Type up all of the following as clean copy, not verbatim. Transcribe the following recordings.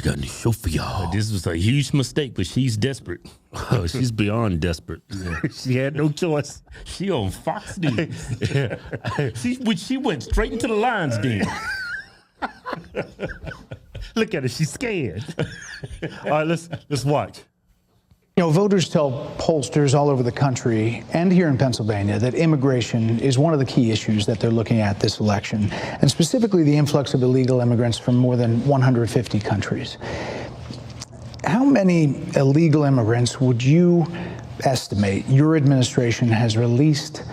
got a new show for y'all. This was a huge mistake, but she's desperate. She's beyond desperate. Yeah. She had no choice. She on Fox News. She went straight into the Lions Den. Look at her, she's scared. All right, let's watch. You know, voters tell pollsters all over the country and here in Pennsylvania that immigration is one of the key issues that they're looking at this election, and specifically the influx of illegal immigrants from more than 150 countries. How many illegal immigrants would you estimate your administration has released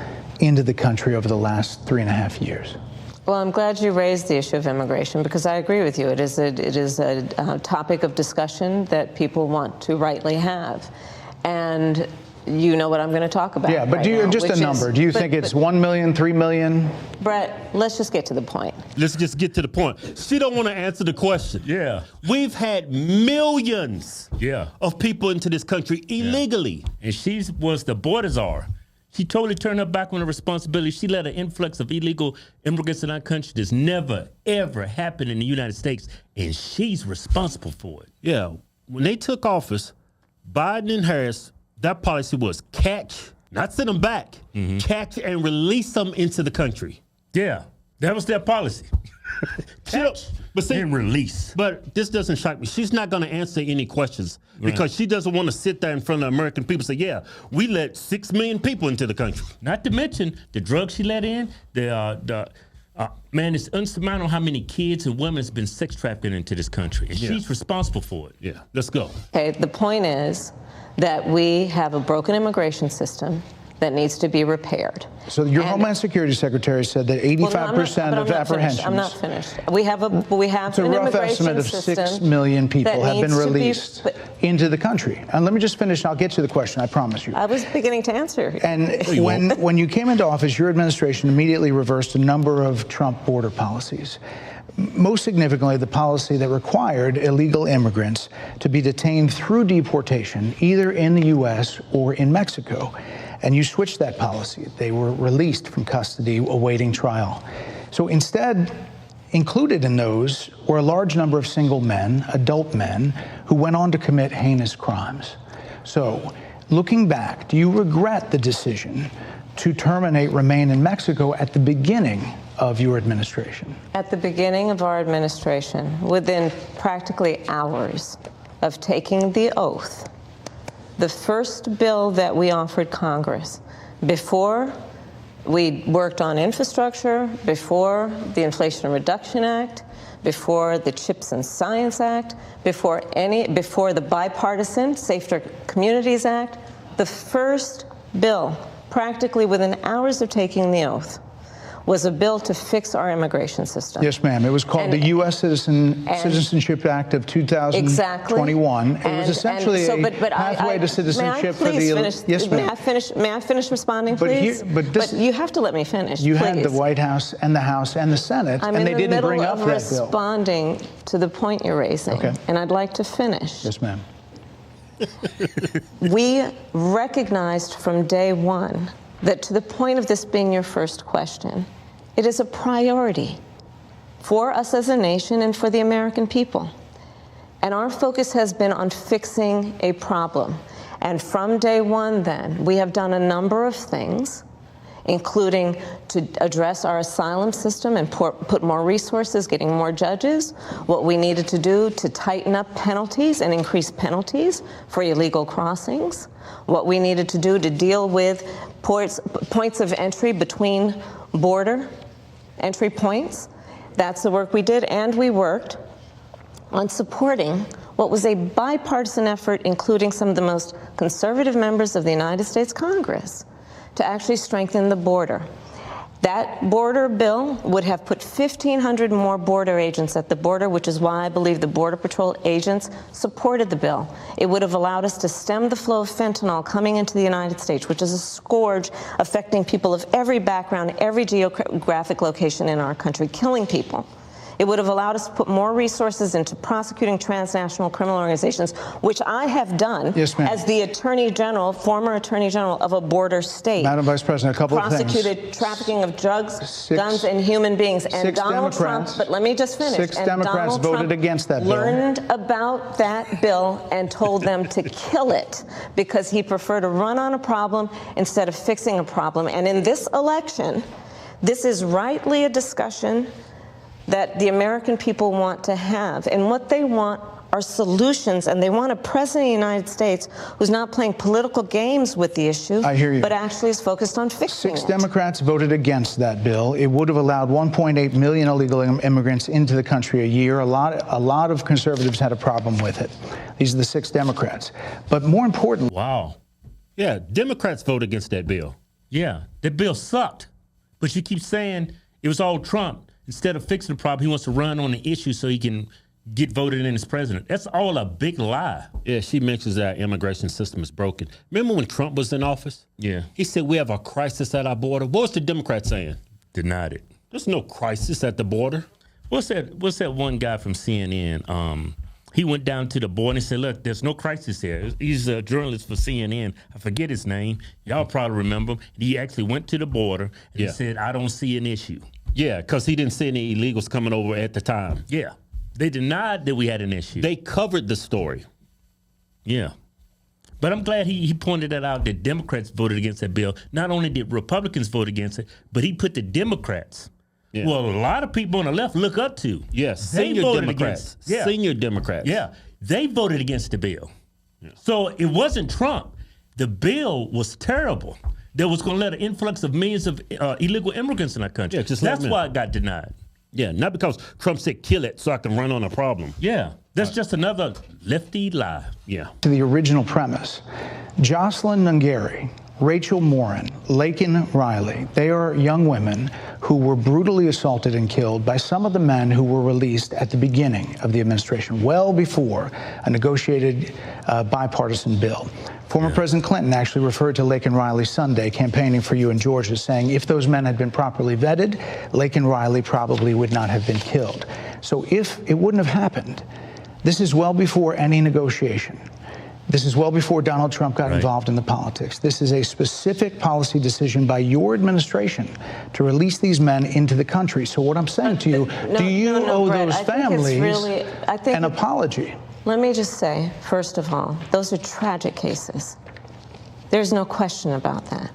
into the country over the last 3.5 years? Well, I'm glad you raised the issue of immigration because I agree with you. It is a topic of discussion that people want to rightly have. And you know what I'm going to talk about. Yeah, but right do you now, just a number? Do you think it's 1 million, 3 million? Brett, let's just get to the point. Let's just get to the point. She don't want to answer the question. Yeah. We've had millions of people into this country illegally. And she was the border czar. She totally turned her back on the responsibility. She let an influx of illegal immigrants in our country that's never, ever happened in the United States, and she's responsible for it. Yeah, when they took office, Biden and Harris, that policy was catch, not send them back, catch and release them into the country. Yeah, that was their policy. Catch, but see, and release. But this doesn't shock me. She's not going to answer any questions because she doesn't want to sit there in front of the American people and say, yeah, we let 6 million people into the country. Not to mention the drugs she let in. Man, it's unsurmountable how many kids and women has been sex trafficking into this country. And she's responsible for it. Yeah, let's go. Okay, the point is that we have a broken immigration system that needs to be repaired. So your Homeland Security Secretary said that 85% of apprehensions. I'm not finished. We have an rough estimate of 6 million people have been released into the country. And let me just finish, and I'll get to the question, I promise you. I was beginning to answer. And when you came into office, your administration immediately reversed a number of Trump border policies. Most significantly, the policy that required illegal immigrants to be detained through deportation, either in the U.S. or in Mexico. And you switched that policy. They were released from custody awaiting trial. So instead, included in those were a large number of single men, adult men, who went on to commit heinous crimes. So looking back, do you regret the decision to terminate Remain in Mexico at the beginning of your administration? At the beginning of our administration, within practically hours of taking the oath, the first bill that we offered Congress, before we worked on infrastructure, before the Inflation Reduction Act, before the CHIPS and Science Act, before the bipartisan Safer Communities Act, the first bill, practically within hours of taking the oath, was a bill to fix our immigration system. Yes, ma'am. It was called the U.S. Citizenship Act of 2021. Exactly. It was essentially a pathway to citizenship for the... Yes, ma'am. May I finish responding, please? But you have to let me finish, You please. had the White House and the House and the Senate, and they didn't bring up that bill. I'm in the middle of responding to the point you're raising, and I'd like to finish. Yes, ma'am. We recognized from day one that, to the point of this being your first question, it is a priority for us as a nation and for the American people. And our focus has been on fixing a problem. And from day one, then, we have done a number of things, including to address our asylum system and put more resources, getting more judges, what we needed to do to tighten up penalties and increase penalties for illegal crossings, what we needed to do to deal with points of entry between border entry points. That's the work we did, and we worked on supporting what was a bipartisan effort, including some of the most conservative members of the United States Congress, to actually strengthen the border. That border bill would have put 1,500 more border agents at the border, which is why I believe the Border Patrol agents supported the bill. It would have allowed us to stem the flow of fentanyl coming into the United States, which is a scourge affecting people of every background, every geographic location in our country, killing people. It would have allowed us to put more resources into prosecuting transnational criminal organizations, which I have done as the Attorney General, former Attorney General of a border state. Madam Vice President, a couple of things. Prosecuted trafficking of drugs, guns, and human beings. And Donald Trump, but let me just finish. 6 Democrats voted against that bill. Learned about that bill and told them to kill it because he preferred to run on a problem instead of fixing a problem. And in this election, this is rightly a discussion that the American people want to have. And what they want are solutions, and they want a president of the United States who's not playing political games with the issue, I hear you, but actually is focused on fixing it. 6 Democrats voted against that bill. It would have allowed 1.8 million illegal immigrants into the country a year. A lot of conservatives had a problem with it. These are the 6 Democrats. But more importantly... Wow. Yeah, Democrats voted against that bill. Yeah, that bill sucked. But you keep saying it was all Trump. Instead of fixing the problem, he wants to run on the issue so he can get voted in as president. That's all a big lie. Yeah, she mentions that our immigration system is broken. Remember when Trump was in office? Yeah. He said we have a crisis at our border. What was the Democrats saying? Denied it. There's no crisis at the border. What's that one guy from CNN? He went down to the border and said, look, there's no crisis here. He's a journalist for CNN. I forget his name. Y'all probably remember him. He actually went to the border and he said, I don't see an issue. Yeah, because he didn't see any illegals coming over at the time. Yeah. They denied that we had an issue. They covered the story. Yeah. But I'm glad he pointed that out, that Democrats voted against that bill. Not only did Republicans vote against it, but he put the Democrats, well, a lot of people on the left look up to. Yes, senior Democrats. Senior Democrats. Yeah, they voted against the bill. Yeah. So it wasn't Trump. The bill was terrible. That was going to let an influx of millions of illegal immigrants in our country. Yeah, that's why it got denied. Yeah, not because Trump said kill it so I can run on a problem. Yeah, that's just another lefty lie. Yeah. To the original premise, Jocelyn Nungari, Rachel Morin, Laken Riley, they are young women who were brutally assaulted and killed by some of the men who were released at the beginning of the administration, well before a negotiated bipartisan bill. Former President Clinton actually referred to Laken Riley Sunday campaigning for you in Georgia, saying if those men had been properly vetted, Laken Riley probably would not have been killed. So if it wouldn't have happened, this is well before any negotiation. This is well before Donald Trump got involved in the politics. This is a specific policy decision by your administration to release these men into the country. So what I'm saying to you, do you owe those families an apology? Let me just say, first of all, those are tragic cases. There's no question about that.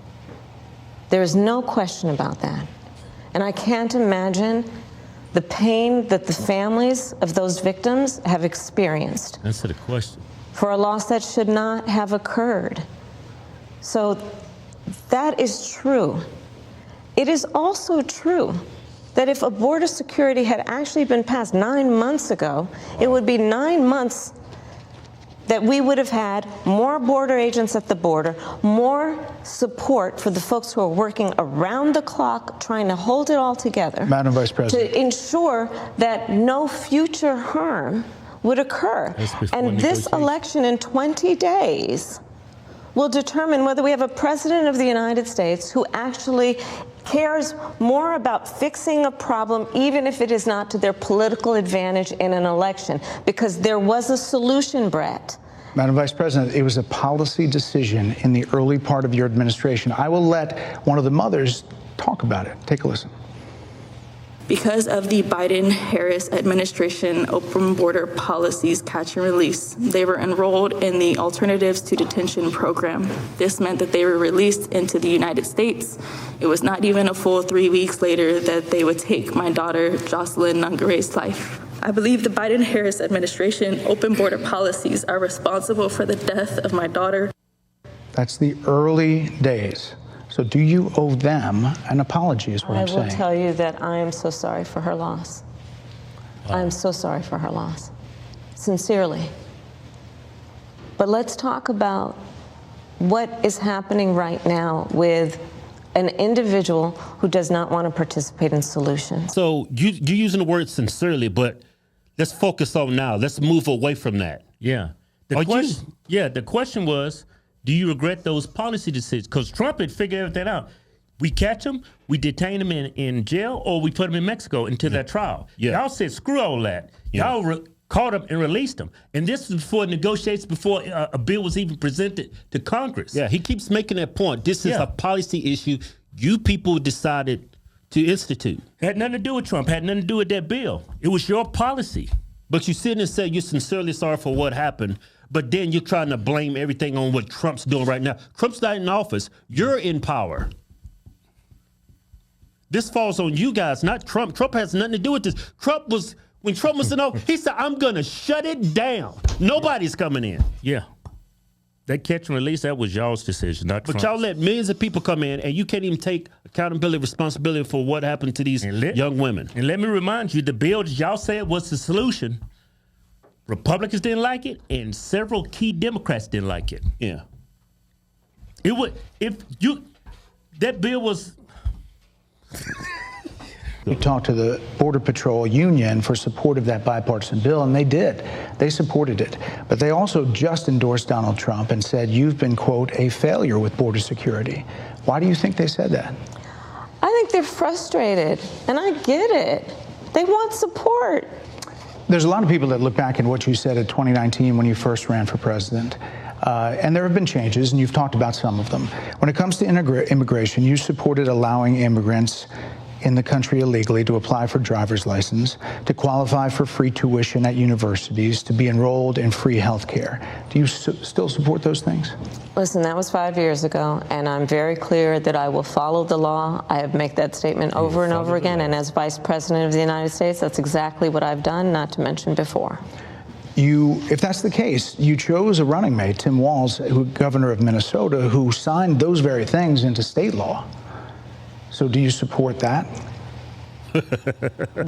There is no question about that. And I can't imagine the pain that the families of those victims have experienced. Answer the question. For a loss that should not have occurred. So that is true. It is also true that if a border security had actually been passed 9 months ago, it would be 9 months that we would have had more border agents at the border, more support for the folks who are working around the clock trying to hold it all together. Madam Vice President. To ensure that no future harm would occur. And this election in 20 days will determine whether we have a president of the United States who actually cares more about fixing a problem, even if it is not to their political advantage in an election, because there was a solution, Brett. Madam Vice President, it was a policy decision in the early part of your administration. I will let one of the mothers talk about it. Take a listen. Because of the Biden-Harris administration open border policies catch and release, they were enrolled in the Alternatives to Detention program. This meant that they were released into the United States. It was not even a full 3 weeks later that they would take my daughter, Jocelyn Nungari's life. I believe the Biden-Harris administration open border policies are responsible for the death of my daughter. That's the early days. So do you owe them an apology is what I'm saying. I will tell you that I am so sorry for her loss. I am so sorry for her loss. Sincerely. But let's talk about what is happening right now with an individual who does not want to participate in solutions. So you're using the word sincerely, but let's focus on now. Let's move away from that. Yeah. The question was, do you regret those policy decisions? Because Trump had figured everything out. We catch them, we detain them in jail, or we put them in Mexico until their trial. Yeah. Y'all said, screw all that. Yeah. Y'all caught them and released them. And this was before negotiations, before a bill was even presented to Congress. Yeah, he keeps making that point. This is a policy issue you people decided to institute. Had nothing to do with Trump, had nothing to do with that bill. It was your policy. But you sit and say you're sincerely sorry for what happened, but then you're trying to blame everything on what Trump's doing right now. Trump's not in office. You're in power. This falls on you guys, not Trump. Trump has nothing to do with this. When Trump was in office, he said, I'm going to shut it down. Nobody's coming in. Yeah. That catch and release, that was y'all's decision, not Trump's. But y'all let millions of people come in, and you can't even take accountability, responsibility for what happened to these young women. And let me remind you, the bill that y'all said was the solution, Republicans didn't like it, and several key Democrats didn't like it. Yeah. It would, that bill was... We talked to the Border Patrol Union for support of that bipartisan bill, and they did. They supported it. But they also just endorsed Donald Trump and said, you've been, quote, a failure with border security. Why do you think they said that? I think they're frustrated, and I get it. They want support. There's a lot of people that look back at what you said in 2019 when you first ran for president. And there have been changes, and you've talked about some of them. When it comes to immigration, you supported allowing immigrants in the country illegally to apply for driver's license, to qualify for free tuition at universities, to be enrolled in free health care. Do you still support those things? Listen, that was 5 years ago, and I'm very clear that I will follow the law. I have made that statement over and over again, and as Vice President of the United States, that's exactly what I've done, not to mention before. If that's the case, you chose a running mate, Tim Walz, governor of Minnesota, who signed those very things into state law. So do you support that?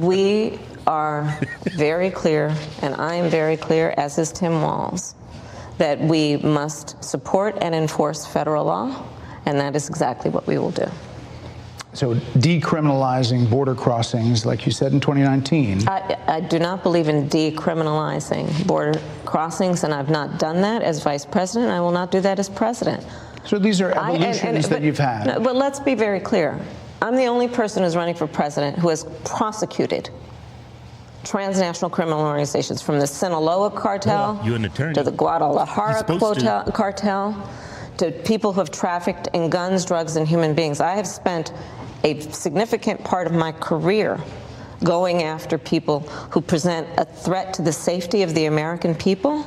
We are very clear, and I am very clear, as is Tim Walz, that we must support and enforce federal law, and that is exactly what we will do. So decriminalizing border crossings, like you said in 2019. I do not believe in decriminalizing border crossings, and I've not done that as vice president. I will not do that as president. So these are evolutions that you've had. No, but let's be very clear. I'm the only person who's running for president who has prosecuted transnational criminal organizations, from the Sinaloa cartel to the Guadalajara cartel, to people who have trafficked in guns, drugs, and human beings. I have spent a significant part of my career going after people who present a threat to the safety of the American people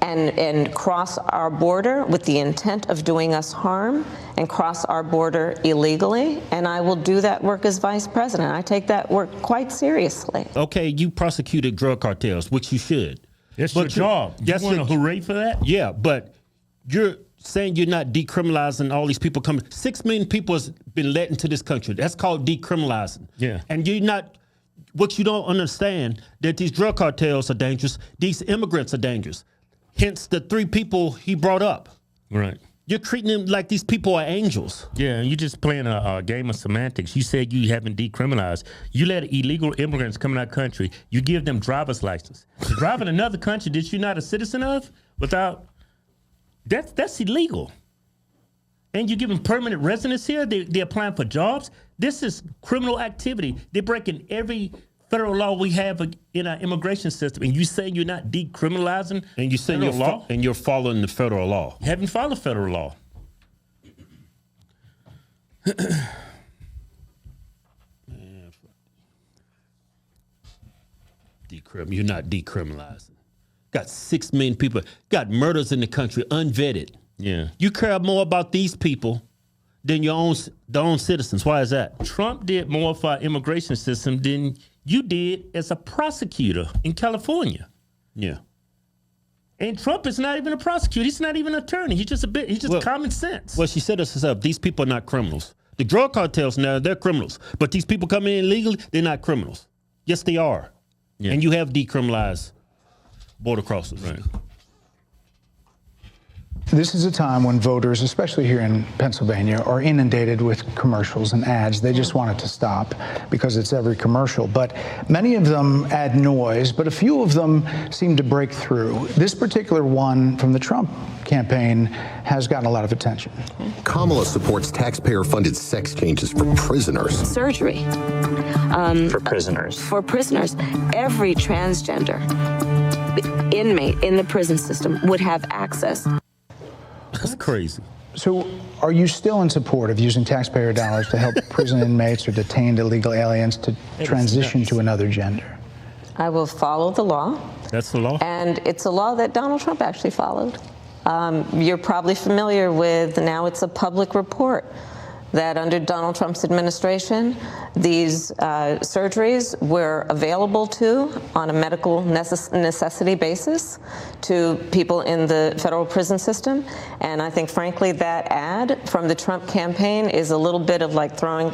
and cross our border with the intent of doing us harm and cross our border illegally. And I will do that work as vice president. I take that work quite seriously. Okay, you prosecuted drug cartels, which you should. That's your job. You want to hooray for that? Yeah, but you're saying you're not decriminalizing all these people coming. 6 million people has been let into this country. That's called decriminalizing. Yeah. And you're not, what you don't understand, that these drug cartels are dangerous. These immigrants are dangerous. Hence the 3 people he brought up. Right. You're treating them like these people are angels. Yeah, and you're just playing a game of semantics. You said you haven't decriminalized. You let illegal immigrants come in our country. You give them driver's license. To drive in another country that you're not a citizen of, that's illegal. And you give them permanent residence here. They're applying for jobs. This is criminal activity. They're breaking every federal law we have in our immigration system, and you say you're not decriminalizing, and you say federal law, and you're following the federal law. You haven't followed federal law. You're not decriminalizing. Got 6 million people. Got murders in the country unvetted. Yeah, you care more about these people than their own citizens. Why is that? Trump did more for our immigration system than you did as a prosecutor in California. Yeah. And Trump is not even a prosecutor. He's not even an attorney. He's just common sense. Well, she said this herself. These people are not criminals. The drug cartels now, they're criminals. But these people coming in illegally, they're not criminals. Yes, they are. Yeah. And you have decriminalized border crossers. Right. This is a time when voters, especially here in Pennsylvania, are inundated with commercials and ads. They just want it to stop because it's every commercial. But many of them add noise, but a few of them seem to break through. This particular one from the Trump campaign has gotten a lot of attention. Kamala supports taxpayer-funded sex changes for prisoners. Surgery. For prisoners. For prisoners. Every transgender inmate in the prison system would have access. That's crazy. So are you still in support of using taxpayer dollars to help prison inmates or detained illegal aliens to transition to another gender? I will follow the law. That's the law? And it's a law that Donald Trump actually followed. You're probably familiar with, now it's a public report, that under Donald Trump's administration, these surgeries were available on a medical necessity basis to people in the federal prison system. And I think, frankly, that ad from the Trump campaign is a little bit of like throwing,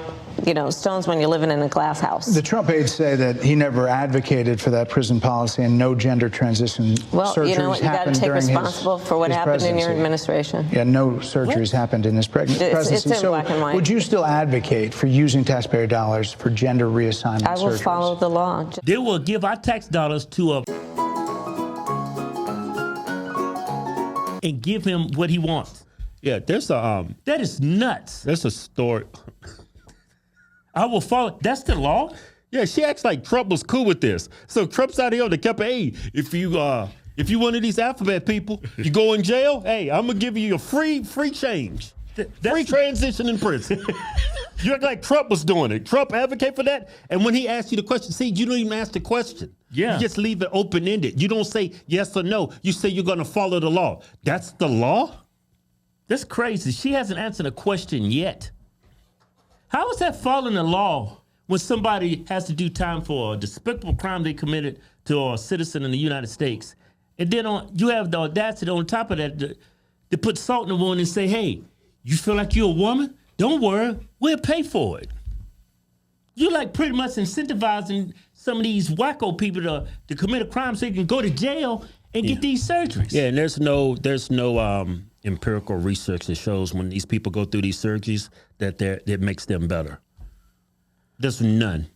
stones when you're living in a glass house. The Trump aides say that he never advocated for that prison policy and no gender transition surgeries you know what? You got to take responsible for what happened in your administration. Yeah, no surgeries happened in his presidency. It's in black and white. Would you still advocate for using taxpayer dollars for gender reassignment surgeries? I will follow the law. They will give our tax dollars to and give him what he wants. Yeah, there's a that is nuts. There's a story. I will follow. That's the law. Yeah, she acts like Trump was cool with this. So Trump's out here on the campaign. If you one of these alphabet people, you go in jail. Hey, I'm gonna give you a free change. Free transition in prison. You act like Trump was doing it. Trump advocate for that. And when he asks you the question, see, you don't even ask the question. Yeah. You just leave it open-ended. You don't say yes or no. You say you're going to follow the law. That's the law? That's crazy. She hasn't answered a question yet. How is that following the law when somebody has to do time for a despicable crime they committed to a citizen in the United States? And then you have the audacity on top of that to put salt in the wound and say, hey, you feel like you're a woman? Don't worry, we'll pay for it. You're like pretty much incentivizing some of these wacko people to commit a crime so they can go to jail and get these surgeries. Yeah, and there's no empirical research that shows when these people go through these surgeries that makes them better. There's none.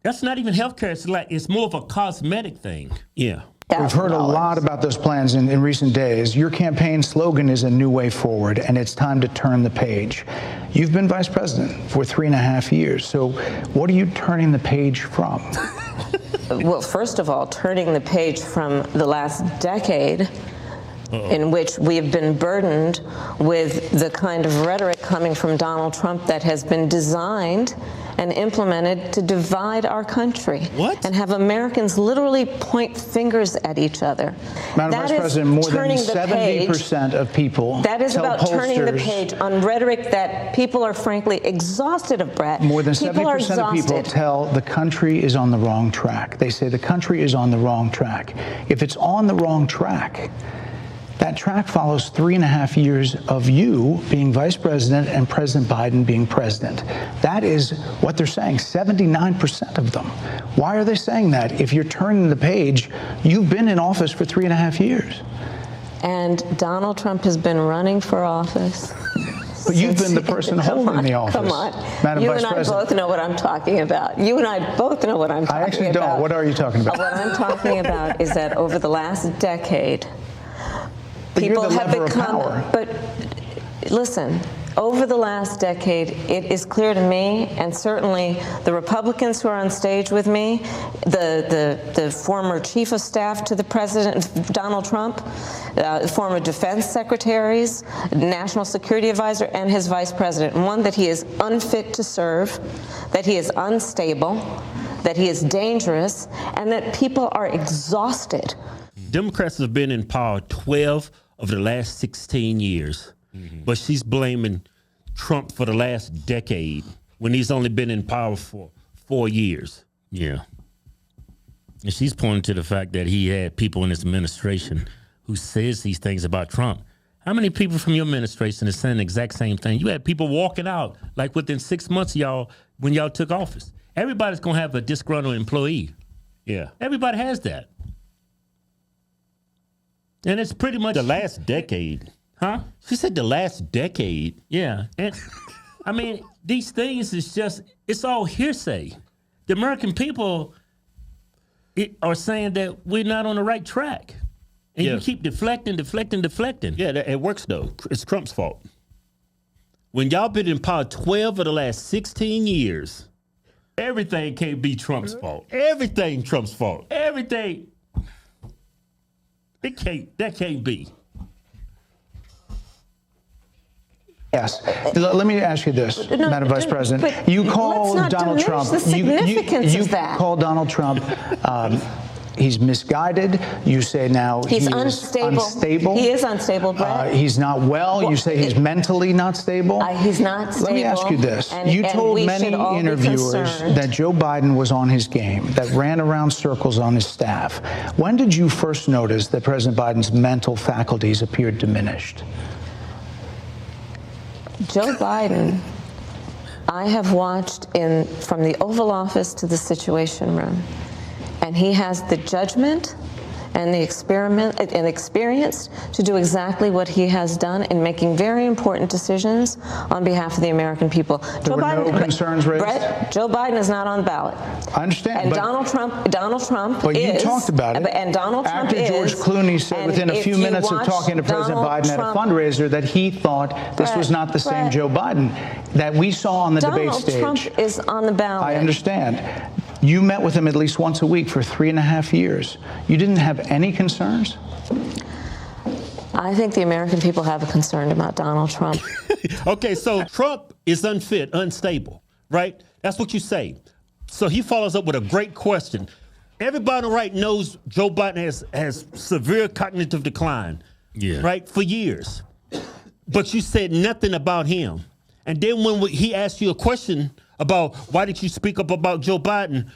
That's not even healthcare. It's more of a cosmetic thing. Yeah. We've heard a lot about those plans in recent days. Your campaign slogan is a new way forward, and it's time to turn the page. You've been vice president for 3.5 years, so what are you turning the page from? Well, first of all, turning the page from the last decade in which we have been burdened with the kind of rhetoric coming from Donald Trump that has been designed and implemented to divide our country. What? And have Americans literally point fingers at each other. Madam Vice President, more than 70% of people that is tell about pollsters, turning the page on rhetoric that people are frankly exhausted of, Brett. More than 70% of people tell the country is on the wrong track. They say the country is on the wrong track. If it's on the wrong track, that track follows 3.5 years of you being vice president and President Biden being president. That is what they're saying, 79% of them. Why are they saying that? If you're turning the page, you've been in office for 3.5 years. And Donald Trump has been running for office. But you've been the person holding the office. Come on. Madam You Vice and I President. both know what I'm talking about. You and I both know what I'm talking about. I actually don't. What are you talking about? What I'm talking about is that over the last decade, people have become, but listen, over the last decade, it is clear to me, and certainly the Republicans who are on stage with me, the former chief of staff to the president, Donald Trump, former defense secretaries, national security advisor, and his vice president, one, that he is unfit to serve, that he is unstable, that he is dangerous, and that people are exhausted. Democrats have been in power 12 of the last 16 years. But she's blaming Trump for the last decade when he's only been in power for 4 years. Yeah. And she's pointing to the fact that he had people in his administration who says these things about Trump. How many people from your administration is saying the exact same thing? You had people walking out like within 6 months of y'all when y'all took office. Everybody's going to have a disgruntled employee. Yeah. Everybody has that. And it's pretty much the last decade Huh? She said the last decade. Yeah. And I mean, these things is just, it's all hearsay. The American people are saying that we're not on the right track. And you keep deflecting. Yeah, it works though. It's Trump's fault. When y'all been in power 12 of the last 16 years, everything can't be Trump's fault. Everything Trump's fault. Everything. That can't be. Yes. Let me ask you this, Madam Vice President. You call Donald Trump. The significance of that. Call Donald Trump. He's misguided. You say now he's unstable. He is unstable, Brett. He's not well. You say he's mentally not stable. He's not stable. Let me ask you this. You told many interviewers that Joe Biden was on his game, that ran around circles on his staff. When did you first notice that President Biden's mental faculties appeared diminished? Joe Biden, I have watched from the Oval Office to the Situation Room, and he has the judgment and the experience to do exactly what he has done in making very important decisions on behalf of the American people. There were no concerns raised? Brett, Joe Biden is not on the ballot. I understand. And Donald Trump but is. You talked about it. And Donald Trump After George Clooney said within a few minutes of talking to President Biden at a fundraiser that he thought this was not the same Joe Biden that we saw on the debate stage. Donald Trump is on the ballot. I understand. You met with him at least once a week for 3.5 years. You didn't have any concerns? I think the American people have a concern about Donald Trump. Okay, so Trump is unfit, unstable, right? That's what you say. So he follows up with a great question. Everybody on the right knows Joe Biden has severe cognitive decline, right, for years. But you said nothing about him. And then when he asked you a question about why did you speak up about Joe Biden,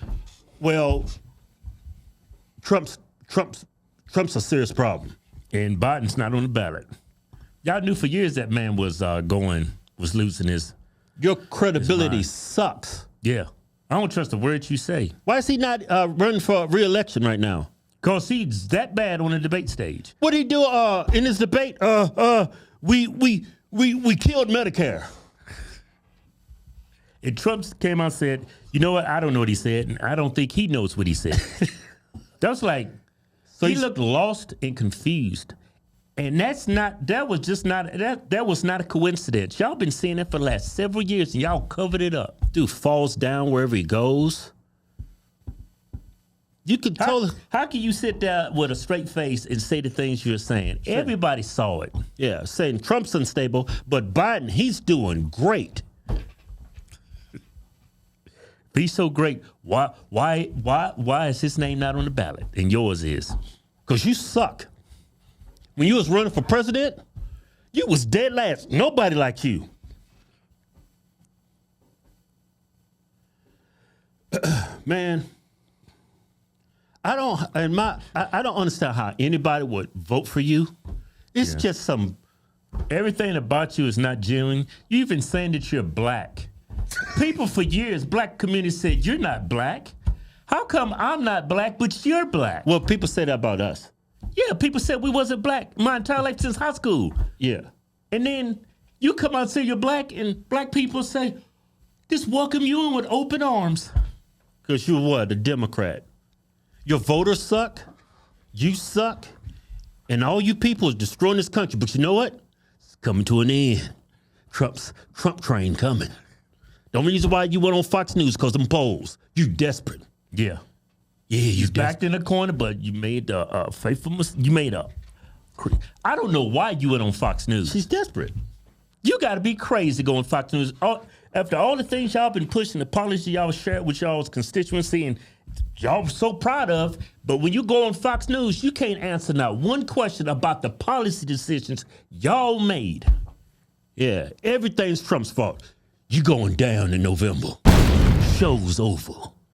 well, Trump's a serious problem. And Biden's not on the ballot. Y'all knew for years that man was losing his. Your credibility sucks. Yeah. I don't trust a word you say. Why is he not running for re-election right now? Because he's that bad on the debate stage. What did he do in his debate? We killed Medicare. And Trump came out and said, you know what? I don't know what he said, and I don't think he knows what he said. That was like, so he looked lost and confused. And that was not a coincidence. Y'all been seeing it for the last several years, and y'all covered it up. Dude falls down wherever he goes. You could tell. How can you sit there with a straight face and say the things you're saying? Sure. Everybody saw it. Yeah, saying Trump's unstable, but Biden, he's doing great. He's so great. Why is his name not on the ballot and yours is? Because you suck. When you was running for president, you was dead last. Nobody liked you. Man, I don't understand how anybody would vote for you. It's just everything about you is not genuine. You even saying that you're black. People for years, black community said, you're not black. How come I'm not black, but you're black? Well, people say that about us. Yeah, people said we wasn't black my entire life since high school. Yeah. And then you come out and say you're black, and black people say, just welcome you in with open arms. Because you're what, a Democrat? Your voters suck, you suck, and all you people is destroying this country. But you know what? It's coming to an end. Trump train coming. The only reason why you went on Fox News because them polls. You desperate. Yeah. Yeah, you backed in the corner, but you made a faithful mistake. You made up. I don't know why you went on Fox News. She's desperate. You got to be crazy going Fox News. After all the things y'all been pushing, the policy y'all shared with y'all's constituency and y'all so proud of, but when you go on Fox News, you can't answer not one question about the policy decisions y'all made. Yeah, everything's Trump's fault. You going down in November. Show's over.